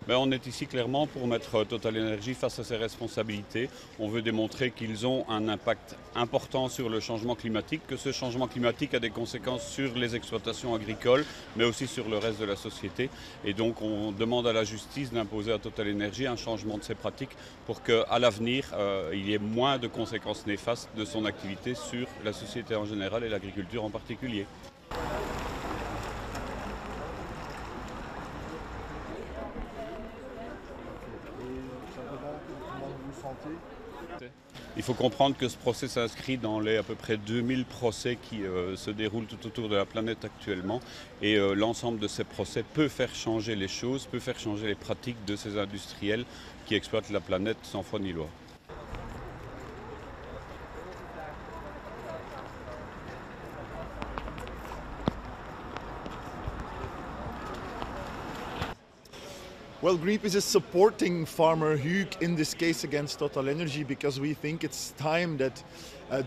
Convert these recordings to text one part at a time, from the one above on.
Ben, on est ici clairement pour mettre Total Energy face à ses responsabilités. On veut démontrer qu'ils ont un impact important sur le changement climatique, que ce changement climatique a des conséquences sur les exploitations agricoles, mais aussi sur le reste de la société. Et donc on demande à la justice d'imposer à Total Energy un changement de ses pratiques pour qu'à l'avenir, il y ait moins de conséquences néfastes de son activité sur la société en général et l'agriculture en particulier. Il faut comprendre que ce procès s'inscrit dans les à peu près 2000 procès qui se déroulent tout autour de la planète actuellement. Et l'ensemble de ces procès peut faire changer les choses, peut faire changer les pratiques de ces industriels qui exploitent la planète sans foi ni loi. Well, Greenpeace is supporting farmer Hugues in this case against Total Energy because we think it's time that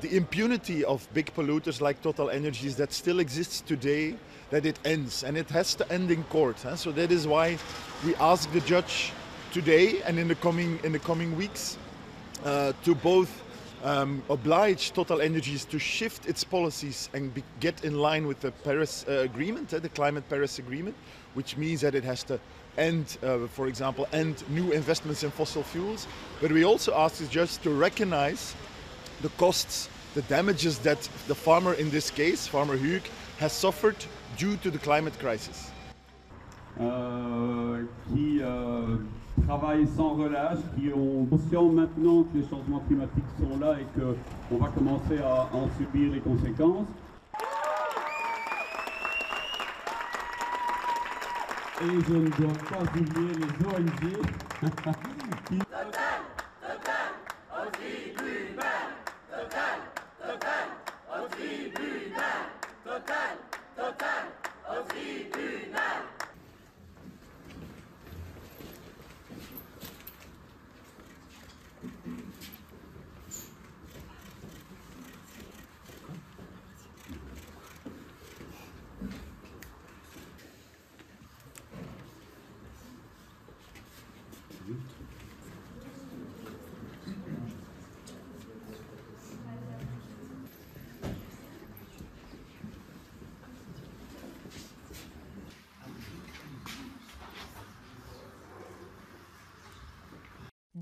the impunity of big polluters like Total Energies that still exists today, that it ends, and it has to end in court. So that is why we ask the judge today and in the coming weeks to both oblige Total Energies to shift its policies and get in line with the Paris Agreement, the Climate Paris Agreement, which means that it has to end, for example, end new investments in fossil fuels. But we also ask the judge to recognize the costs, the damages that the farmer in this case, Farmer Hugues, has suffered due to the climate crisis. Qui travaillent sans relâche, qui ont conscience maintenant que les changements climatiques sont là et qu'on va commencer à en subir les conséquences. Et je ne dois pas oublier les ONG qui... Total, au tribunal. Total, au tribunal. Total, au tribunal.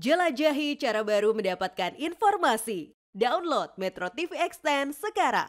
Jelajahi cara baru mendapatkan informasi. Download Metro TV Extend sekarang.